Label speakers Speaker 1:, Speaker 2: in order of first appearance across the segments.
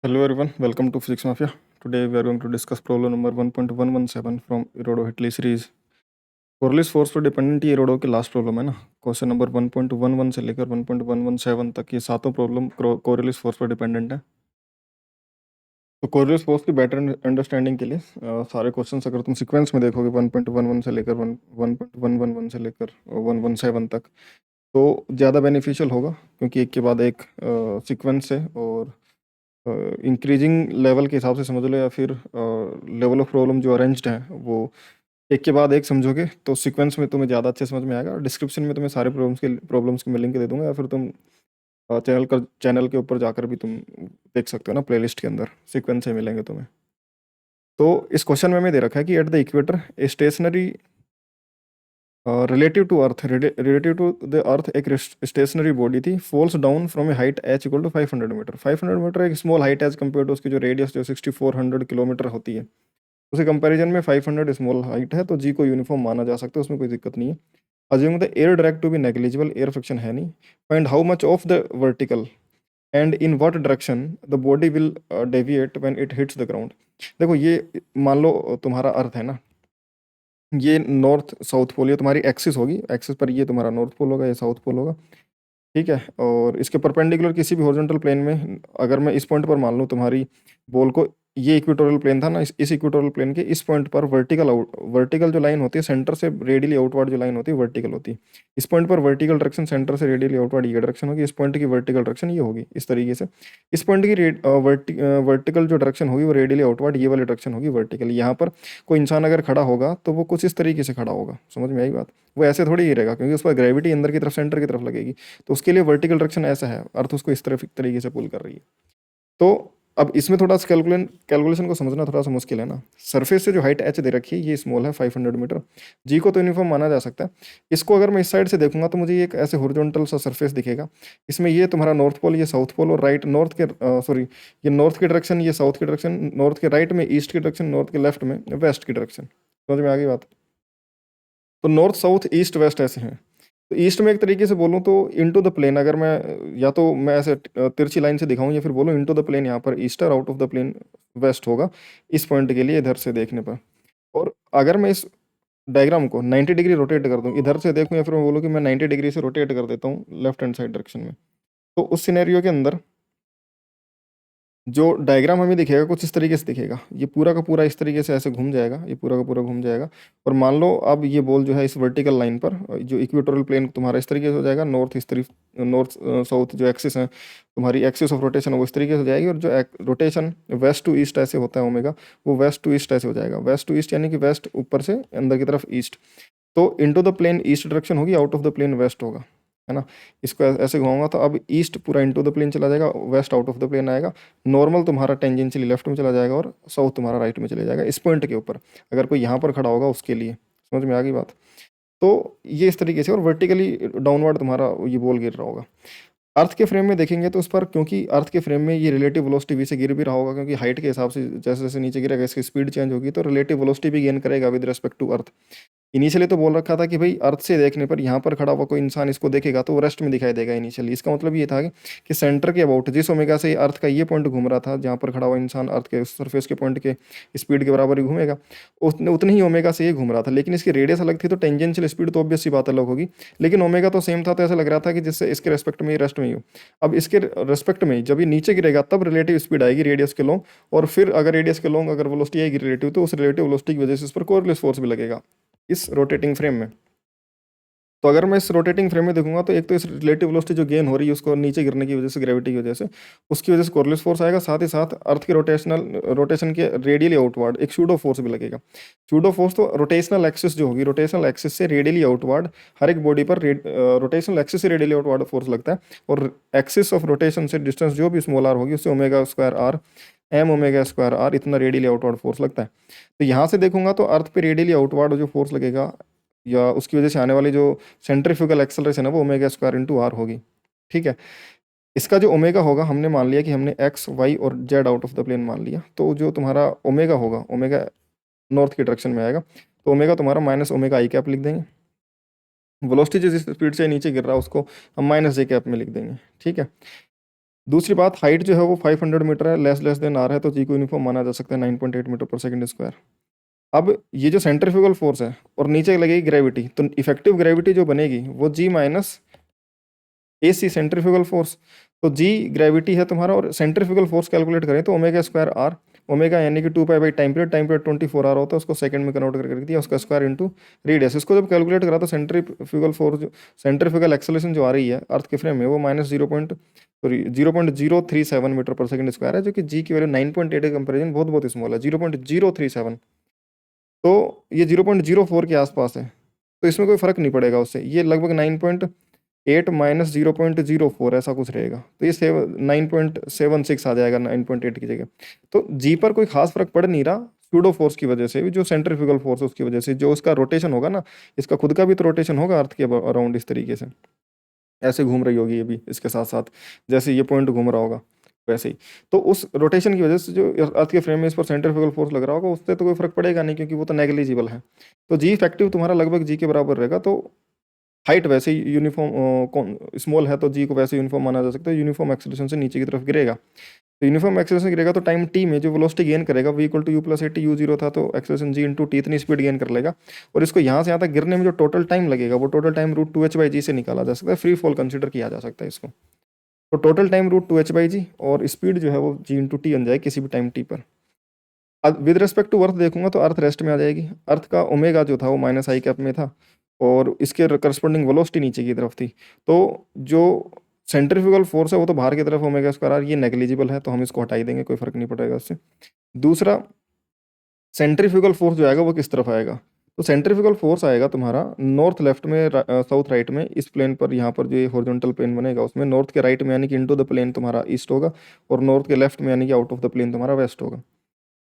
Speaker 1: Hello everyone, welcome to Physics Mafia. Today we are going to discuss problem number 1.117 from Erodo Hitley series. Coriolis force पर dependent ये एरोडो के last problem है ना। Question number 1.11 से लेकर 1.117 तक ये सातों प्रॉब्लम कोरलिस फोर्स पर डिपेंडेंट है। तो कोरलिस फोर्स की बेटर अंडरस्टैंडिंग के लिए सारे क्वेश्चंस अगर तुम सीक्वेंस में देखोगे 1.11 से लेकर 1.111 से लेकर 117 तक तो ज़्यादा बेनिफिशियल होगा, क्योंकि एक के बाद एक सीक्वेंस है और इंक्रीजिंग लेवल के हिसाब से समझ लो, या फिर लेवल ऑफ प्रॉब्लम जो अरेंज्ड है वो एक के बाद एक समझोगे तो सीक्वेंस में तुम्हें ज़्यादा अच्छे समझ में आएगा। डिस्क्रिप्शन में तुम्हें सारे प्रॉब्लम्स की मैं लिंक दे दूंगा, या फिर तुम चैनल के ऊपर जाकर भी तुम देख सकते हो ना, प्लेलिस्ट के अंदर सीक्वेंस से मिलेंगे तुम्हें। तो इस क्वेश्चन में हमें दे रखा है कि at the equator a stationary relative to the earth एक स्टेशनरी बॉडी थी, falls down from a height H equal to 500 meter. 500 meter एक small height as compare to उसकी जो रेडियस जो 6400 किलोमीटर होती है, उसी कंपैरिजन में 500 स्मॉल हाइट है, तो जी को यूनिफॉर्म माना जा सकता है, उसमें कोई दिक्कत नहीं है। Assume the air drag to be negligible, air friction है नहीं। Find how much of the vertical and in what direction the body will deviate when it hits the ground. देखो ये मान लो तुम्हारा अर्थ है ना, ये नॉर्थ साउथ पोल, ये तुम्हारी एक्सिस होगी, एक्सिस पर ये तुम्हारा नॉर्थ पोल होगा, ये साउथ पोल होगा, ठीक है। और इसके परपेंडिकुलर किसी भी हॉरिजॉन्टल प्लेन में अगर मैं इस पॉइंट पर मान लूँ तुम्हारी बॉल को, ये इक्वेटोरियल प्लेन था ना, इस इक्वेटोरियल प्लेन के इस पॉइंट पर वर्टिकल जो लाइन होती है सेंटर से रेडियली आउटवर्ड जो लाइन होती है वर्टिकल होती है। इस पॉइंट पर वर्टिकल डायरेक्शन सेंटर से रेडियली आउटवर्ड ये डायरेक्शन होगी, इस पॉइंट की वर्टिकल डायरेक्शन ये होगी इस तरीके से। इस पॉइंट की वर्टिकल जो डायरेक्शन होगी वो रेडियली आउटवर्ड ये वाली डायरेक्शन होगी वर्टिकल। यहाँ पर कोई इंसान अगर खड़ा होगा तो वो कुछ इस तरीके से खड़ा होगा, समझ में आई बात। वो ऐसे थोड़ी ही रहेगा, क्योंकि उस पर ग्रेविटी अंदर की तरफ सेंटर की तरफ लगेगी, तो उसके लिए वर्टिकल डायरेक्शन ऐसा है, अर्थ उसको इस तरफ तरीके से पुल कर रही है। तो अब इसमें थोड़ा सा कैलकुलेशन को समझना थोड़ा सा मुश्किल है ना। सरफेस से जो हाइट एच दे रखी है ये स्मॉल है 500 मीटर, जी को तो यूनिफॉर्म माना जा सकता है। इसको अगर मैं इस साइड से देखूंगा तो मुझे ये एक ऐसे हॉरिजॉन्टल सा सरफेस दिखेगा, इसमें ये तुम्हारा नॉर्थ पोल, ये साउथ पोल, और राइट नॉर्थ के सॉरी ये नॉर्थ की डायरेक्शन, ये साउथ की डायरेक्शन, नॉर्थ के राइट में ईस्ट की डायरेक्शन, नॉर्थ के लेफ्ट में वेस्ट की डायरेक्शन। समझ में आ गई बात। तो नॉर्थ साउथ ईस्ट वेस्ट ऐसे हैं। तो ईस्ट में एक तरीके से बोलूँ तो इनटू द प्लेन, अगर मैं या तो मैं ऐसे तिरछी लाइन से दिखाऊं, या फिर बोलूँ इनटू द प्लेन, यहाँ पर ईस्ट और out of the plane west होगा इस पॉइंट के लिए इधर से देखने पर। और अगर मैं इस डायग्राम को 90 डिग्री रोटेट कर दूं, इधर से देखूं, या फिर मैं बोलूँ कि मैं 90 डिग्री से रोटेट कर देता हूँ लेफ्ट हैंड साइड डायरेक्शन में, तो उस सिनेरियो के अंदर जो डायग्राम हमें दिखेगा कुछ इस तरीके से दिखेगा। ये पूरा का पूरा इस तरीके से ऐसे घूम जाएगा, ये पूरा का पूरा घूम जाएगा। और मान लो अब ये बॉल जो है इस वर्टिकल लाइन पर, जो इक्वेटोरियल प्लेन तुम्हारा इस तरीके से हो जाएगा, नॉर्थ इस तरीफ, नॉर्थ साउथ जो एक्सिस है तुम्हारी, एक्सिस ऑफ रोटेशन वो इस तरीके से हो जाएगी। और जो रोटेशन वेस्ट टू ईस्ट ऐसे होता है ओमेगा, वो वेस्ट टू ईस्ट ऐसे हो जाएगा। वेस्ट टू ईस्ट यानी कि वेस्ट ऊपर से अंदर की तरफ ईस्ट, तो into the plane east direction होगी, out of the plane west होगा, है ना। इसको ऐसे घुमाऊंगा तो अब ईस्ट पूरा इनटू द प्लेन चला जाएगा, west out of the plane आएगा, नॉर्मल तुम्हारा टेंजेंशियली लेफ्ट में चला जाएगा, और साउथ तुम्हारा राइट में चले जाएगा इस पॉइंट के ऊपर। अगर कोई यहाँ पर खड़ा होगा उसके लिए, समझ में आ गई बात। तो ये इस तरीके से, और वर्टिकली डाउनवर्ड तुम्हारा ये बॉल गिर रहा होगा। अर्थ के फ्रेम में देखेंगे तो उस पर, क्योंकि अर्थ के फ्रेम में ये रिलेटिव वेलोसिटी वी से गिर भी रहा होगा, क्योंकि हाइट के हिसाब से जैसे जैसे नीचे गिरेगा इसकी स्पीड चेंज होगी, तो रिलेटिव वेलोसिटी भी गेन करेगा with respect to earth. Initially तो बोल रखा था कि भाई अर्थ से देखने पर यहाँ पर खड़ा हुआ कोई इंसान इसको देखेगा तो वो रेस्ट में दिखाई देगा इनिशियली। इसका मतलब ये था कि सेंटर के अबाउट जिस ओमेगा से अर्थ का ये पॉइंट घूम रहा था, जहाँ पर खड़ा हुआ इंसान अर्थ के सरफेस के पॉइंट के स्पीड के बराबर ही घूमेगा, उतने ही ओमेगा से ये घूम रहा था। लेकिन इसकी रेडियस अलग थी, तो टेंजेंशियल स्पीड तो ऑब्वियस सी बात अलग होगी, लेकिन ओमेगा तो सेम था, तो ऐसा लग रहा था कि जिससे इसके रेस्पेक्ट में ये रेस्ट में ही हो। अब इसके रेस्पेक्ट में जब ये नीचे गिरेगा तब रिलेटिव स्पीड आएगी रेडियस के लॉन्ग, और फिर अगर रेडियस के लॉन्ग अगर वेलोसिटी आएगी रिलेटिव, तो उस रिलेटिव वेलोसिटी की वजह से इस पर कोरिलेस फोर्स भी लगेगा इस रोटेटिंग फ्रेम में। तो अगर मैं इस रोटेटिंग फ्रेम में देखूंगा तो एक तो इस रिलेटिव वेलोसिटी जो गेन हो रही है उसको नीचे गिरने की वजह से, ग्रेविटी की वजह से, उसकी वजह से कोरिलेस फोर्स आएगा, साथ ही साथ अर्थ के रोटेशन के रेडियली आउटवर्ड एक सूडो फोर्स भी लगेगा। सूडो फोर्स तो रोटेशनल एक्सिस जो होगी, रोटेशनल एक्सिस से रेडियली आउटवर्ड हर एक बॉडी पर रोटेशनल एक्सिस से रेडियली आउटवर्ड फोर्स लगता है, और एक्सिस ऑफ रोटेशन से डिस्टेंस जो भी स्मॉल आर होगी उससे omega square r m omega square r इतना रेडियली आउटवर्ड फोर्स लगता है। तो यहाँ से देखूंगा तो अर्थ पे रेडियली आउटवर्ड जो फोर्स लगेगा, या उसकी वजह से आने वाली जो सेंट्रीफ्यूगल एक्सेलरेशन है वो ओमेगा स्क्वायर इंटू आर होगी, ठीक है। इसका जो ओमेगा होगा, हमने मान लिया कि हमने एक्स वाई और z out of the plane मान लिया, तो जो तुम्हारा ओमेगा होगा, ओमेगा नॉर्थ की डायरेक्शन में आएगा, तो ओमेगा तुम्हारा माइनस ओमेगा आई कैप लिख देंगे। वेलोसिटी जिस स्पीड से नीचे गिर रहा है उसको हम माइनस जे कैप में लिख देंगे, ठीक है। दूसरी बात, हाइट जो है वो 500 मीटर है, लेस देन आर है, तो जी को यूनिफॉर्म माना जा सकता है 9.8 मीटर पर सेकंड स्क्वायर। अब ये जो सेंट्रीफ्यूगल फोर्स है और नीचे लगेगी ग्रेविटी, तो इफेक्टिव ग्रेविटी जो बनेगी वो जी माइनस ए सी सेंट्रीफ्यूगल फोर्स। तो जी ग्रेविटी है तुम्हारा, और सेंट्रीफ्यूगल फोर्स कैलकुलेट करें तो ओमेगा स्क्वायर आर, ओमेगा यानी कि 2 pi by time period 24 hour होता है, उसको सेकंड में कन्वर्ट करके रख दिया, उसका स्क्वायर इंटू रेडियस। इसको जब कैलकुलेट करा तो सेंट्रीफ्यूगल फोर्स जो सेंट्रीफ्यूगल एक्सेलरेशन जो आ रही है अर्थ के फ्रेम में वो माइनस 0.037 मीटर पर सेकंड स्क्वायर है, जो कि जी की वैल्यू 9.8 के कंपेरिजन बहुत बहुत स्मॉल है, 0.037। तो ये 0.04 के आसपास है, तो इसमें कोई फर्क नहीं पड़ेगा उससे, ये लगभग 9.8 माइनस 0.04 ऐसा कुछ रहेगा, तो ये 9.76 आ जाएगा 9.8 की जगह। तो जी पर कोई खास फर्क पड़ नहीं रहा सूडो फोर्स की वजह से भी, जो सेंट्रीफ्यूगल फोर्स है उसकी वजह से, जो उसका रोटेशन होगा ना, इसका खुद का भी तो रोटेशन होगा अर्थ के अराउंड, इस तरीके से ऐसे घूम रही होगी ये भी इसके साथ साथ, जैसे ये पॉइंट घूम रहा होगा वैसे ही। तो उस रोटेशन की वजह से जो अर्थ के फ्रेम में इस पर सेंट्रीफ्यूगल फोर्स लग रहा होगा, उससे तो कोई फर्क पड़ेगा नहीं, क्योंकि वो तो नेग्लिजिबल है। तो जी इफेक्टिव तुम्हारा लगभग जी के बराबर रहेगा। तो हाइट वैसे ही यूनिफॉर्म स्मॉल है, तो जी को वैसे यूनिफॉर्म माना जा सकता है, यूनिफॉर्म एक्सेलरेशन से नीचे की तरफ गिरेगा। तो यूनिफॉर्म एक्सेलरेशन गिरेगा तो टाइम टी में जो वेलोसिटी गेन करेगा v equal to u plus a t, u zero था तो एक्सेलरेशन जी इंटू टी, इतनी स्पीड गेन कर लेगा। और इसको यहाँ से यहाँ तक गिरने में जो टोटल टाइम लगेगा वो टोटल टाइम रूट 2h/g से निकाला जा सकता है, फ्री फॉल कंसिडर किया जा सकता है इसको। तो टोटल टाइम रूट 2h/g और स्पीड जो है वो जी इंटू टी बन जाएगी किसी भी टाइम टी पर। अब विद रिस्पेक्ट टू अर्थ देखूंगा तो अर्थ रेस्ट में आ जाएगी, अर्थ का ओमेगा जो था वो माइनस आई कैप में था, और इसके करस्पॉन्डिंग वेलोसिटी नीचे की तरफ थी। तो जो सेंट्रीफ्यूगल फोर्स है वो तो बाहर की तरफ ओमेगा स्क्वायर, ये नेग्लिजिबल है तो हम इसको हटा ही देंगे, कोई फर्क नहीं पड़ेगा उससे। दूसरा, सेंट्रीफ्यूगल फोर्स जो आएगा वो किस तरफ आएगा, तो सेंट्रीफ्यूगल फोर्स आएगा तुम्हारा नॉर्थ लेफ्ट में, साउथ राइट में, इस प्लेन पर, यहाँ पर जो ये हॉरिजॉन्टल प्लेन बनेगा उसमें नॉर्थ के राइट में यानी कि इनटू द प्लेन तुम्हारा ईस्ट होगा, और नॉर्थ के लेफ्ट में यानी कि आउट ऑफ द प्लेन तुम्हारा वेस्ट होगा।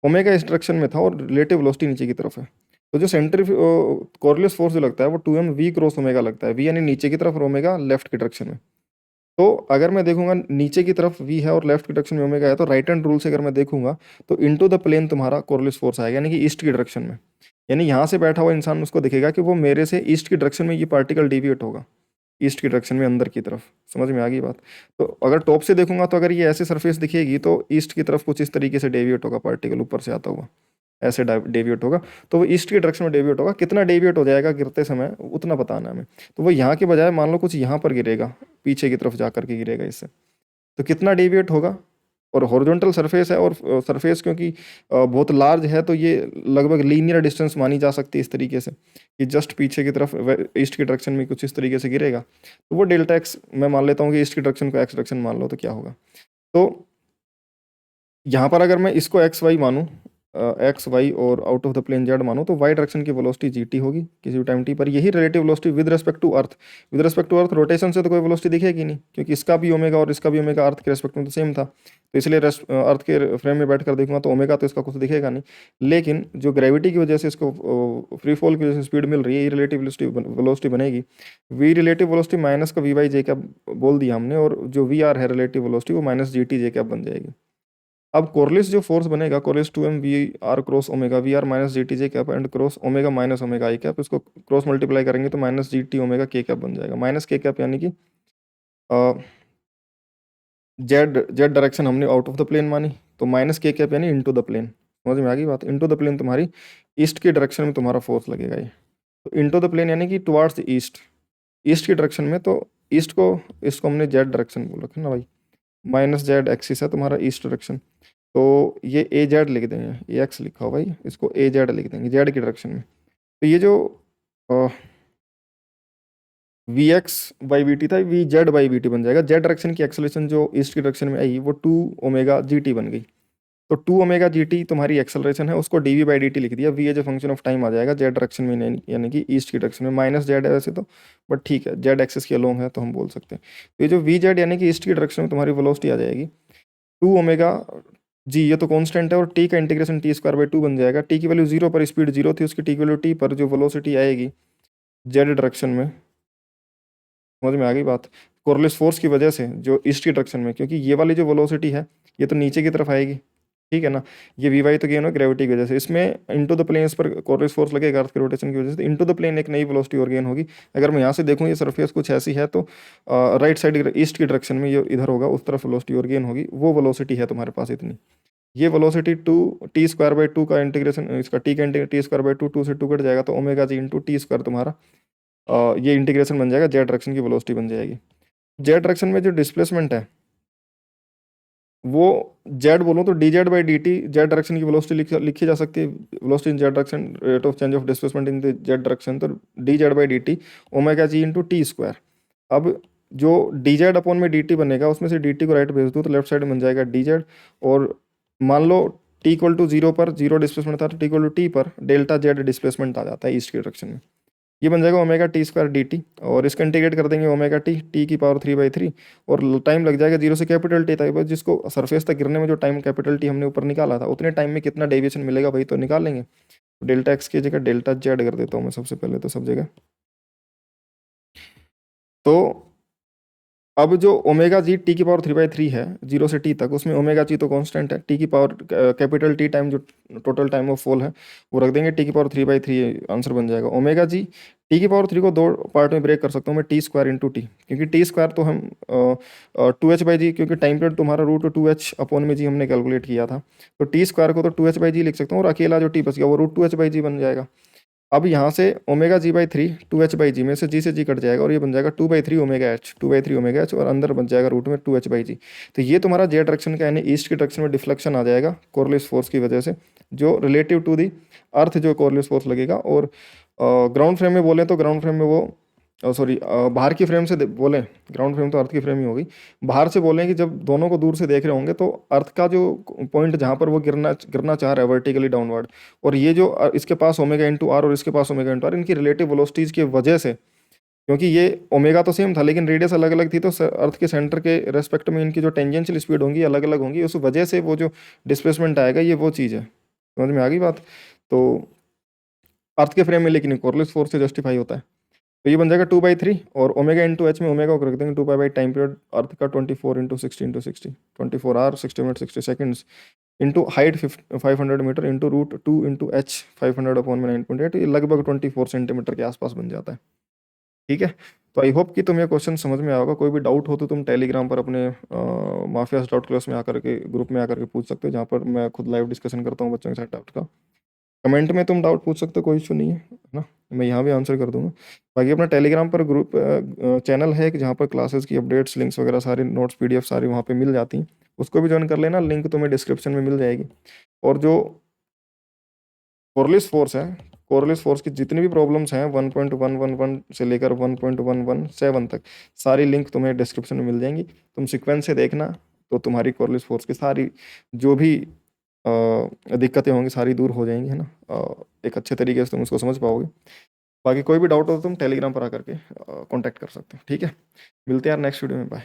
Speaker 1: ओमेगा इस डायरेक्शन में था और रिलेटिव वेलोसिटी नीचे की तरफ है। तो जो सेंट्री कॉर्लियस फोर्स जो लगता है वो 2m v क्रॉस ओमेगा लगता है, v यानी नीचे की तरफ और ओमेगा लेफ्ट की डायरेक्शन में। तो अगर मैं देखूंगा नीचे की तरफ v है और लेफ्ट की डायरेक्शन में ओमेगा है, तो राइट हैंड रूल से अगर मैं देखूंगा तो इनटू द प्लेन तुम्हारा कॉर्लियस फोर्स आएगा, यानी कि ईस्ट की डायरेक्शन में। यानी यहाँ से बैठा हुआ इंसान उसको दिखेगा कि वो मेरे से ईस्ट की डायरेक्शन में ये पार्टिकल डिविएट होगा, ईस्ट की डायरेक्शन में अंदर की तरफ। समझ में आ गई बात। तो अगर टॉप से देखूंगा तो अगर ये ऐसे सरफेस दिखेगी तो ईस्ट की तरफ कुछ इस तरीके से डेविएट होगा, पार्टिकल ऊपर से आता हुआ ऐसे डेविएट होगा, तो वो ईस्ट की डायरेक्शन में डेविएट होगा। कितना डेविएट हो जाएगा गिरते समय उतना बताना है हमें। तो वो यहाँ के बजाय मान लो कुछ यहाँ पर गिरेगा, पीछे की तरफ जा करके गिरेगा इससे, तो कितना डेविएट होगा। और हॉरिजॉन्टल सरफेस है, और सरफेस क्योंकि बहुत लार्ज है तो ये लगभग लीनियर डिस्टेंस मानी जा सकती है इस तरीके से कि जस्ट पीछे की तरफ ईस्ट की डायरेक्शन में कुछ इस तरीके से गिरेगा। तो वो डेल्टा एक्स मैं मान लेता हूँ कि ईस्ट की डायरेक्शन को एक्स डायरेक्शन मान लो तो क्या होगा। तो यहाँ पर अगर मैं इसको एक्स वाई मानूँ, एक्स वाई और out of the plane z मानो, तो वाई डायरेक्शन की वेलोसिटी जी टी होगी किसी भी टाइम टी पर। यही relative velocity with respect to earth, with respect to earth rotation से तो कोई वेलोसिटी दिखेगी नहीं, क्योंकि इसका भी ओमेगा और इसका भी ओमेगा अर्थ के रिस्पेक्ट में तो सेम था। तो इसलिए अर्थ के फ्रेम में बैठ कर देखूंगा तो ओमेगा तो इसका कुछ दिखेगा नहीं। लेकिन जो ग्रेविटी की वजह से इसको फ्री फॉल की वजह से स्पीड मिल रही है, ये रिलेटिव वेलोसिटी बनेगी। वी रिलेटिव वेलोसिटी माइनस का वी बाई जे कैप बोल दिया हमने, और जो वी आर है रिलेटिव वेलोसिटी वो minus g t j cap बन जाएगी। अब कोरलिस जो फोर्स बनेगा, Coriolis 2m v r cross omega, v r minus g t j cap and cross omega minus omega i cap, इसको cross multiply करेंगे तो minus g t omega k cap बन जाएगा। माइनस के cap यानी कि Z Z direction हमने out of the plane मानी, तो माइनस के कैप यानी इनटू द प्लेन। समझ में आ गई बात। इनटू द प्लेन तुम्हारी ईस्ट की डायरेक्शन में तुम्हारा फोर्स लगेगा ये, तो इनटू द प्लेन यानी कि टुवार्ड्स द ईस्ट, ईस्ट की डायरेक्शन में। तो ईस्ट को इसको हमने जेड डायरेक्शन बोल रखा है ना भाई, माइनस जेड एक्सिस है तुम्हारा ईस्ट डायरेक्शन। तो ये ए जेड लिख देंगे, ए एक्स लिखा हो भाई, इसको ए जेड लिख देंगे जेड की डायरेक्शन में। तो ये जो v x by v t था, v z by v t बन जाएगा। जेड डायरेक्शन की एक्सेलरेशन जो ईस्ट की डायरेक्शन में आई वो 2 ओमेगा जी टी बन गई। तो 2 ओमेगा जी टी तुम्हारी एक्सेलरेशन है, उसको d v by d t लिख दिया। V as a function of time आ जाएगा जेड डायरेक्शन में, यानी कि ईस्ट की डायरेक्शन में। माइनस जेड है वैसे तो, बट ठीक है, जेड एक्सेस के अलोंग है तो हम बोल सकते हैं। तो ये जो वी जेड यानी कि ईस्ट की डायरेक्शन में तुम्हारी वेलोसिटी आ जाएगी 2 ओमेगा जी, ये तो कांस्टेंट है, और टी का इंटीग्रेशन टी स्क्वायर बाई 2 बन जाएगा। टी की वैल्यू 0 पर स्पीड 0 थी, उसकी टी की वैल्यू टी पर जो वेलोसिटी आएगी जेड डायरेक्शन में। समझ में आ गई बात। कोरलिस फोर्स की वजह से जो ईस्ट की डायरेक्शन में, क्योंकि ये वाली जो वेलोसिटी है ये तो नीचे की तरफ आएगी, ठीक है ना। ये वी वाई तो गेन हो ग्रेविटी की वजह से, इसमें इनटू द प्लेन पर कोरियोलिस फोर्स लगेगा अर्थ के रोटेशन की वजह से, इनटू द प्लेन एक नई वेलोसिटी और गेन होगी। अगर मैं यहाँ से देखूँ ये सरफेस कुछ ऐसी है तो राइट साइड ईस्ट की डायरेक्शन में ये इधर होगा, उस तरफ वेलोसिटी और गेन होगी, वो वेलोसिटी है तुम्हारे पास इतनी। ये velocity two t square by two का इंटीग्रेशन, इसका टी का टी स्क्वायर बाई टू से टू कट जाएगा तो omega g into t square तुम्हारा ये इंटीग्रेशन बन जाएगा, जेड डायरेक्शन की वेलोसिटी बन जाएगी। जेड डायरेक्शन में जो डिस्प्लेसमेंट है वो जेड बोलो तो d z by d t, z direction की वेलोसिटी लिखी जा सकती है, velocity in z direction, rate of change of displacement in the z direction, तो d z by d t omega g into t square. अब जो d z upon में d t बनेगा उसमें से डी टी को राइट भेज दो तो लेफ्ट साइड बन जाएगा डी जेड, और मान लो टी इक्वल टू जीरो पर जीरो डिस्प्लेसमेंट था तो टी इक्वल टू टी पर डेल्टा जेड डिस्प्लेसमेंट आ जाता है ईस्ट के डायरेक्शन में। ये बन जाएगा omega T square D T, और इसका इंटीग्रेट कर देंगे ओमेगा टी टी की पावर 3/3, और टाइम लग जाएगा जीरो से कैपिटल टी तक, जिसको सरफेस तक गिरने में जो टाइम कैपिटल टी हमने ऊपर निकाला था उतने टाइम में कितना डेविएशन मिलेगा भाई तो निकाल लेंगे। डेल्टा एक्स की जगह डेल्टा जेड कर देता हूँ मैं सबसे पहले तो सब जगह। तो अब जो ओमेगा जी टी की पावर 3/3 है जीरो से टी तक, उसमें ओमेगा जी तो कांस्टेंट है, टी की पावर कैपिटल टी टाइम जो टोटल टाइम ऑफ फॉल है वो रख देंगे, टी की पावर 3/3 आंसर बन जाएगा। ओमेगा जी टी की पावर 3 को दो पार्ट में ब्रेक कर सकता हूँ मैं, टी स्क्वायर इंटू टी, क्योंकि टी स्क्वायर तो हम 2h/g, क्योंकि टाइम पीरियड तुम्हारा रूट 2h अपॉन में जी हमने कैलकुलेट किया था, तो टी स्क्वायर को तो 2h/g लिख सकता हूँ, और अकेला जो टी बच गया वो रूट 2h/g बन जाएगा। अब यहाँ से omega ji by three 2h/g में से जी कट जाएगा और ये बन जाएगा 2/3 ओमेगा एच, 2/3 ओमेगा एच, और अंदर बन जाएगा रूट में 2h/g। तो ये तुम्हारा जेड डायरेक्शन का यानी ईस्ट की डायरेक्शन में डिफ्लेक्शन आ जाएगा कोरियोलिस फोर्स की वजह से, जो रिलेटिव टू दी अर्थ जो कोरियोलिस फोर्स लगेगा। और ग्राउंड फ्रेम में बोलें तो ग्राउंड फ्रेम में वो सॉरी बाहर की फ्रेम से बोलें, ग्राउंड फ्रेम तो अर्थ की फ्रेम ही होगी, बाहर से बोलें कि जब दोनों को दूर से देख रहे होंगे तो अर्थ का जो पॉइंट जहाँ पर वो गिरना गिरना चाह रहा है वर्टिकली डाउनवर्ड, और ये जो इसके पास ओमेगा इंटू आर और इसके पास ओमेगा इंटू आर, इनकी रिलेटिव वेलोसिटीज की वजह से, क्योंकि ये ओमेगा तो सेम था लेकिन रेडियस अलग अलग थी, तो अर्थ के सेंटर के रेस्पेक्ट में इनकी जो टेंजेंशियल स्पीड होंगी अलग अलग होंगी, उस वजह से वो जो डिस्प्लेसमेंट आएगा ये वो चीज़ है। समझ में आ गई बात। तो अर्थ के फ्रेम में लेकिन कोरियोलिस फोर्स से जस्टिफाई होता है। तो ये बन जाएगा 2/3, और ओमेगा इंटू एच में ओमेगा को रख देंगे 2 pi by time period earth का 24 into 60 into 60, 24 hour 60 minute 60 seconds, into height 500 metre into root 2 into h 500 upon में 9.8, ये लगभग 24 सेंटीमीटर के आसपास बन जाता है। ठीक है, तो आई होप कि तुम्हें ये क्वेश्चन समझ में आया होगा। कोई भी डाउट हो तो तुम टेलीग्राम पर अपने माफियाज डाउट क्लास में आकर के ग्रुप में आकर के पूछ सकते हो, जहाँ पर मैं खुद लाइव डिस्कशन करता हूँ बच्चों के साथ डाउट का। कमेंट में तुम डाउट पूछ सकते हो, कोई इशू नहीं है ना, मैं यहाँ भी आंसर कर दूंगा। बाकी अपना टेलीग्राम पर ग्रुप चैनल है कि जहाँ पर क्लासेस की अपडेट्स लिंक्स वगैरह सारी नोट्स पीडीएफ सारी वहाँ पे मिल जाती हैं, उसको भी ज्वाइन कर लेना, लिंक तुम्हें डिस्क्रिप्शन में मिल जाएगी। और जो कोरियोलिस फोर्स है, कोरियोलिस फोर्स की जितनी भी प्रॉब्लम्स हैं 1.111 से लेकर 1.117 तक, सारी लिंक तुम्हें डिस्क्रिप्शन में मिल जाएंगी। तुम सीक्वेंस से देखना तो तुम्हारी कोरियोलिस फोर्स की सारी जो भी दिक्कतें होंगी सारी दूर हो जाएंगी, है ना। एक अच्छे तरीके से तुम उसको समझ पाओगे। बाकी कोई भी डाउट हो तो तुम टेलीग्राम पर आकर के कांटेक्ट कर सकते हो। ठीक है, मिलते हैं यार नेक्स्ट वीडियो में, बाय।